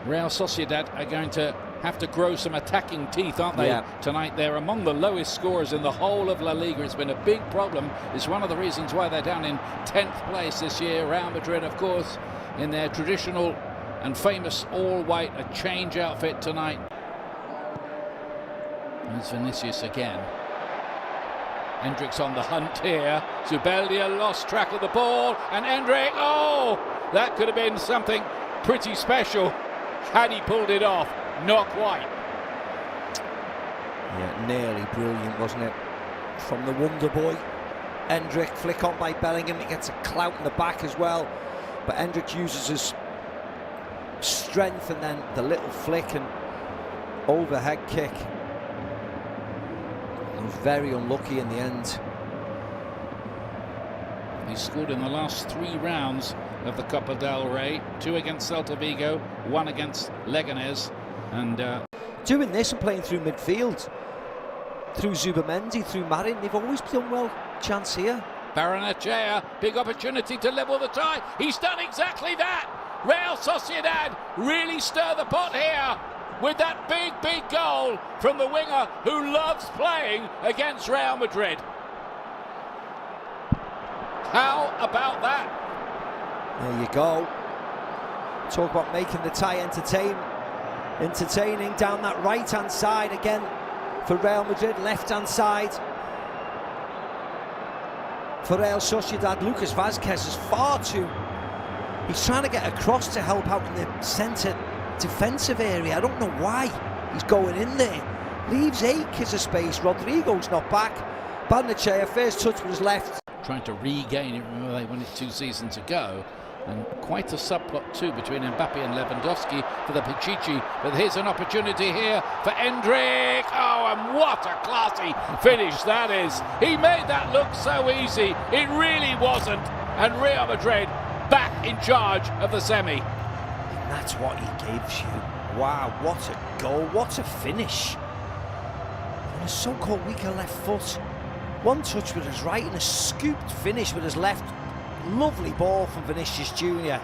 Real Sociedad are going to have to grow some attacking teeth, aren't they, tonight? They're among the lowest scorers in the whole of La Liga. It's been a big problem. It's one of the reasons why they're down in 10th place this year. Real Madrid, of course, in their traditional and famous all-white, a change outfit tonight. There's Vinicius again. Hendrik's on the hunt here. Zubeldia lost track of the ball, and Hendrik, oh, that could have been something pretty special had he pulled it off. Not quite. Yeah, nearly brilliant, wasn't it? From the wonder boy. Hendrik, flick on by Bellingham. He gets a clout in the back as well. But Hendrik uses his strength and then the little flick and overhead kick. He was very unlucky in the end. He scored in the last 3 rounds of the Copa del Rey. 2 against Celta Vigo, 1 against Leganés. And doing this and playing through midfield, through Zubamendi, through Marin, they've always done well. Chance here. Barrenechea, big opportunity to level the tie. He's done exactly that. Real Sociedad really stir the pot here with that big goal from the winger who loves playing against Real Madrid. How about that? There you go. Talk about making the tie entertaining down that right-hand side again for Real Madrid, left-hand side for Real Sociedad. Lucas Vazquez is far too... He's trying to get across to help out in the centre defensive area. I don't know why he's going in there. Leaves acres of space. Rodrigo's not back. Barrenechea, first touch with his left. Trying to regain it. Remember, they won it 2 seasons ago. And quite a subplot too between Mbappe and Lewandowski for the Pichichi. But here's an opportunity here for Hendrik. Oh, and what a classy finish that is. He made that look so easy. It really wasn't. And Real Madrid back in charge of the semi. And that's what he gives you. Wow, what a goal, what a finish. On a so-called weaker left foot. One touch with his right and a scooped finish with his left. Lovely ball from Vinicius Jr.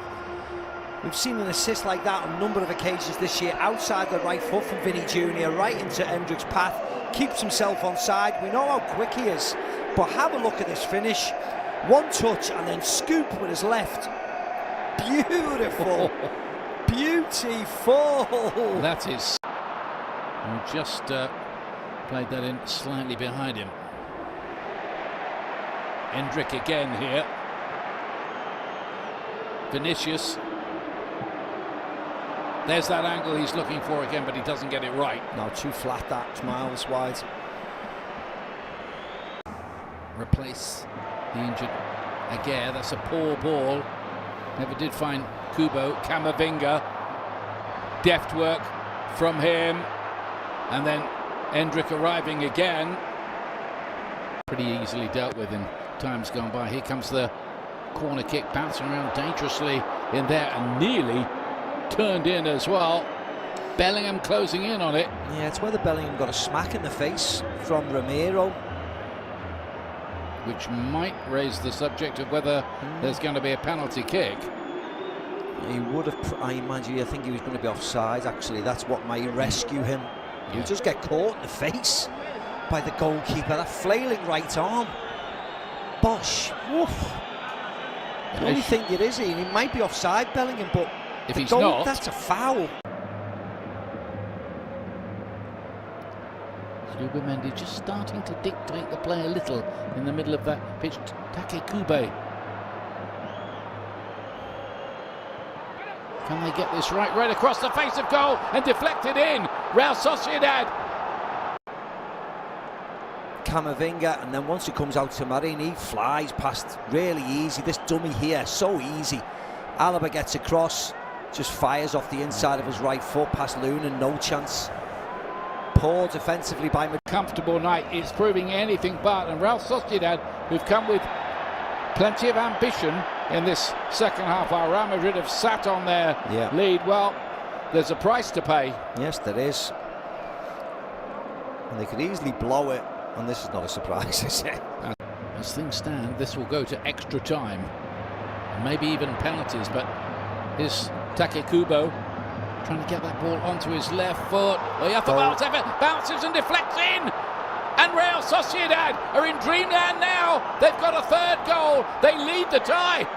We've seen an assist like that on a number of occasions this year, outside the right foot from Vinny Jr. right into Hendrik's path, keeps himself on side. We know how quick he is, but have a look at this finish. One touch and then scoop with his left. Beautiful. Beautiful. That is. We just played that in slightly behind him. Hendrik again here. Vinicius. There's that angle he's looking for again, but he doesn't get it right. No, too flat, that's miles wide. Replace the injured Aguirre. That's a poor ball. Never did find Kubo. Camavinga. Deft work from him. And then Hendrik arriving again. Pretty easily dealt with in times gone by. Here comes the corner kick, bouncing around dangerously in there and nearly turned in as well. Bellingham closing in on it. Yeah, it's whether Bellingham got a smack in the face from Ramiro, which might raise the subject of whether there's going to be a penalty kick. He would have, I think he was going to be offside actually. That's what might rescue him. He'll just get caught in the face by the goalkeeper. That flailing right arm. Bosh. Woof. The only thing it is, he might be offside, Bellingham, but if he's not, that's a foul. Zubamendi just starting to dictate the play a little in the middle of that pitch. Take Kube. Can they get this right across the face of goal and deflect it in? Real Sociedad. Camavinga, and then once he comes out to Marin, he flies past really easy. This dummy here, so easy. Alaba gets across, just fires off the inside of his right foot past Luna, no chance. Poor defensively by Madrid. Comfortable night, it's proving anything but, and Real Sociedad, who've come with plenty of ambition in this second half, while Real Madrid have sat on their lead. Well, there's a price to pay. Yes, there is. And they could easily blow it. And this is not a surprise, is it? As things stand, this will go to extra time, and maybe even penalties. But here's Take Kubo Trying to get that ball onto his left foot. Oyarzábal's effort bounces and deflects in. And Real Sociedad are in dreamland now. They've got a third goal. They lead the tie.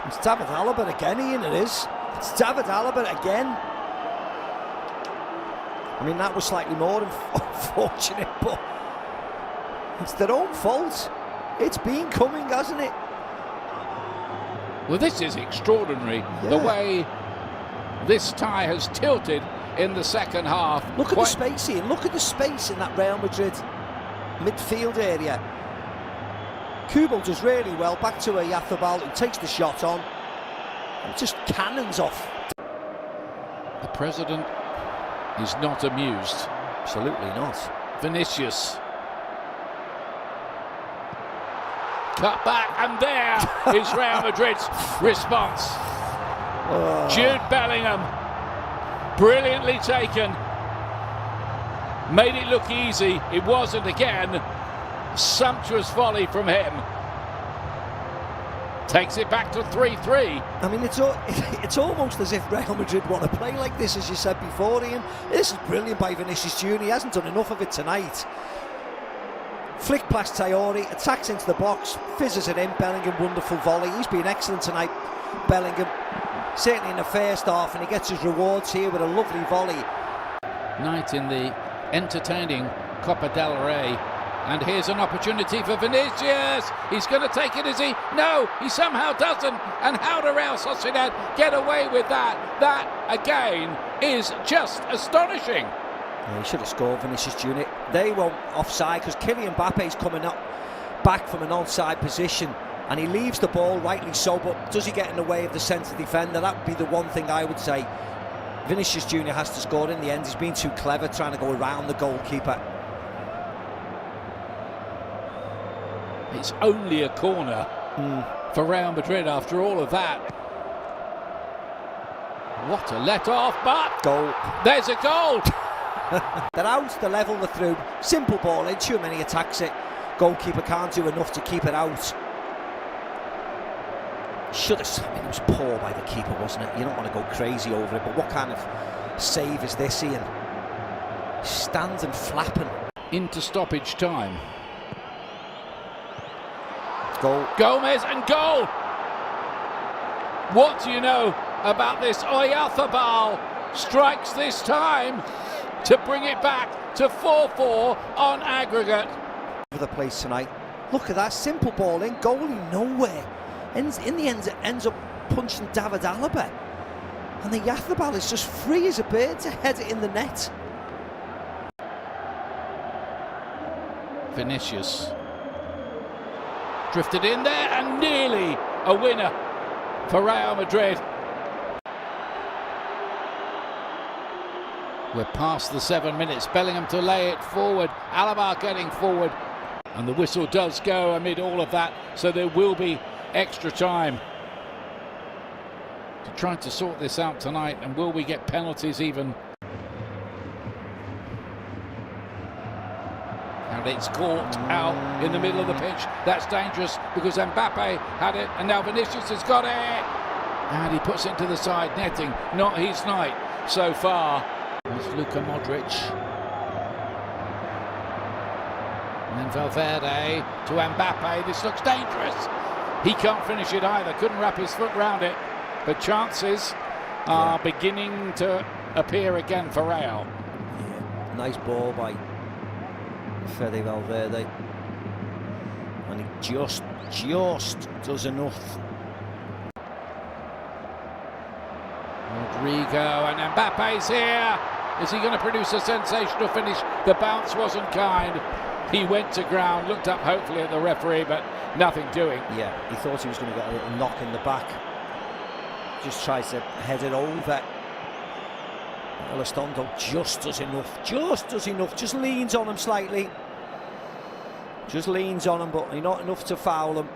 It's David Alaba again, Ian, it is. It's David Alaba again. I mean, that was slightly more unfortunate, but it's their own fault. It's been coming, hasn't it? Well, this is extraordinary. Yeah. The way this tie has tilted in the second half. Look at the space, Ian. Look at the space in that Real Madrid midfield area. Kubo does really well. Back to Oyarzábal, who takes the shot on. And just cannons off. The president is not amused. Absolutely not. Vinicius. Cut back, and there is Real Madrid's response. Jude Bellingham, brilliantly taken. Made it look easy. It wasn't again. Sumptuous volley from him. Takes it back to 3-3. I mean, it's almost as if Real Madrid want to play like this, as you said before, Ian. This is brilliant by Vinicius Jr. He hasn't done enough of it tonight. Flick past Traoré, attacks into the box, fizzes it in. Bellingham, wonderful volley. He's been excellent tonight, Bellingham. Certainly in the first half, and he gets his rewards here with a lovely volley. Night in the entertaining Copa del Rey. And here's an opportunity for Vinicius. He's going to take it, is he? No, he somehow doesn't. And how do Real Sociedad get away with that? That, again, is just astonishing. Yeah, he should have scored, Vinicius Jr. They won't offside because Kylian Mbappe's coming up back from an onside position. And he leaves the ball, rightly so, but does he get in the way of the centre defender? That would be the one thing I would say. Vinicius Jr. has to score in the end. He's been too clever trying to go around the goalkeeper. It's only a corner for Real Madrid after all of that. What a let-off, but goal. There's a goal. They're out, they're level, they're through. Simple ball in, Tchouaméni attacks it. Goalkeeper can't do enough to keep it out. Should have, I mean, it was poor by the keeper, wasn't it? You don't want to go crazy over it, but what kind of save is this, Ian? Standing flapping. Into stoppage time. Goal. Gomez and goal! What do you know about this? Oyarzábal strikes this time to bring it back to 4-4 on aggregate. Over the place tonight. Look at that, simple ball in, goalie nowhere. In the end, it ends up punching David Alaba. And the Oyarzábal is just free as a bird to head it in the net. Vinicius. Drifted in there and nearly a winner for Real Madrid. We're past the 7 minutes. Bellingham to lay it forward. Alaba getting forward. And the whistle does go amid all of that. So there will be extra time to try to sort this out tonight. And will we get penalties even? And it's caught out in the middle of the pitch. That's dangerous because Mbappe had it and now Vinicius has got it. And he puts it to the side netting. Not his night so far. There's Luka Modric. And then Valverde to Mbappe. This looks dangerous. He can't finish it either. Couldn't wrap his foot round it. But chances are beginning to appear again for Real. Yeah. Nice ball by Fede Valverde, and he just does enough. Rodrigo and Mbappe's here. Is he going to produce a sensational finish? The bounce wasn't kind. He went to ground, looked up hopefully at the referee, but nothing doing. Yeah, he thought he was going to get a little knock in the back. Just tries to head it over. Elizondo just does enough, just leans on him slightly. Just leans on him, but not enough to foul him.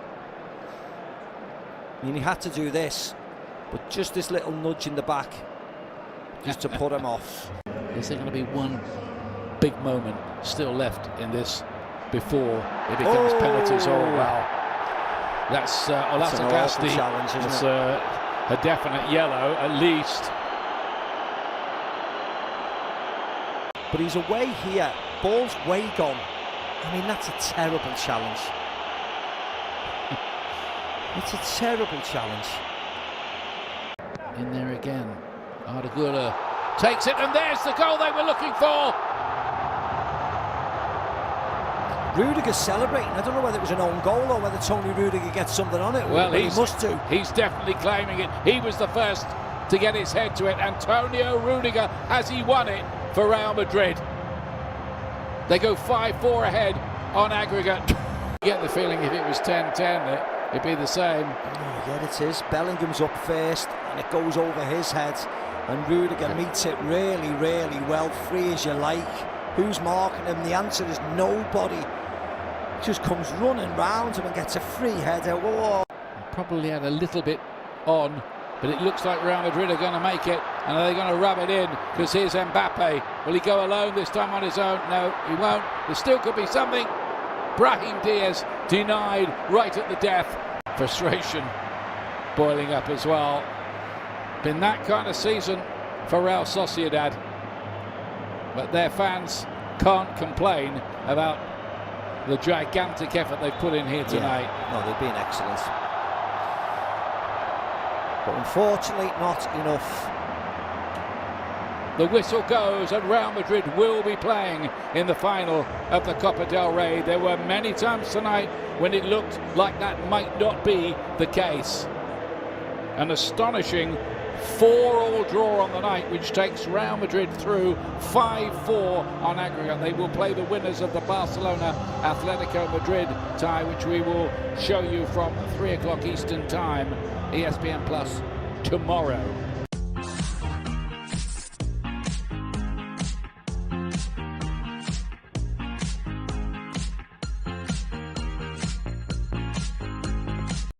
I mean, he had to do this, but just this little nudge in the back, just to put him off. Is there going to be one big moment still left in this before it becomes penalties? Oh, wow. That's a ghastly challenge, isn't it? A definite yellow, at least. but he's away here. Ball's way gone. I mean, that's a terrible challenge. It's a terrible challenge. In there again. Ardagula takes it, and there's the goal they were looking for. Rudiger celebrating. I don't know whether it was an own goal or whether Tony Rudiger gets something on it. Well, he must do. He's definitely claiming it. He was the first to get his head to it. Antonio Rudiger, has he won it for Real Madrid? They go 5-4 ahead on aggregate. You get the feeling if it was 10-10, it'd be the same. Oh, yeah, it is. Bellingham's up first, and it goes over his head. And Rudiger meets it really, really well, free as you like. Who's marking him? The answer is nobody. Just comes running round him and gets a free header. Whoa. Probably had a little bit on, but it looks like Real Madrid are going to make it, and are they going to rub it in? Because here's Mbappe. Will he go alone this time on his own? No, he won't. There still could be something. Brahim Diaz denied right at the death. Frustration boiling up as well. Been that kind of season for Real Sociedad, but their fans can't complain about the gigantic effort they've put in here tonight. Yeah. No, they've been excellent, but unfortunately not enough. The whistle goes, and Real Madrid will be playing in the final of the Copa del Rey. There were many times tonight when it looked like that might not be the case. An astonishing 4-4 draw on the night, which takes Real Madrid through 5-4 on aggregate. They will play the winners of the Barcelona Atletico Madrid tie, which we will show you from 3 o'clock Eastern Time, ESPN Plus, tomorrow.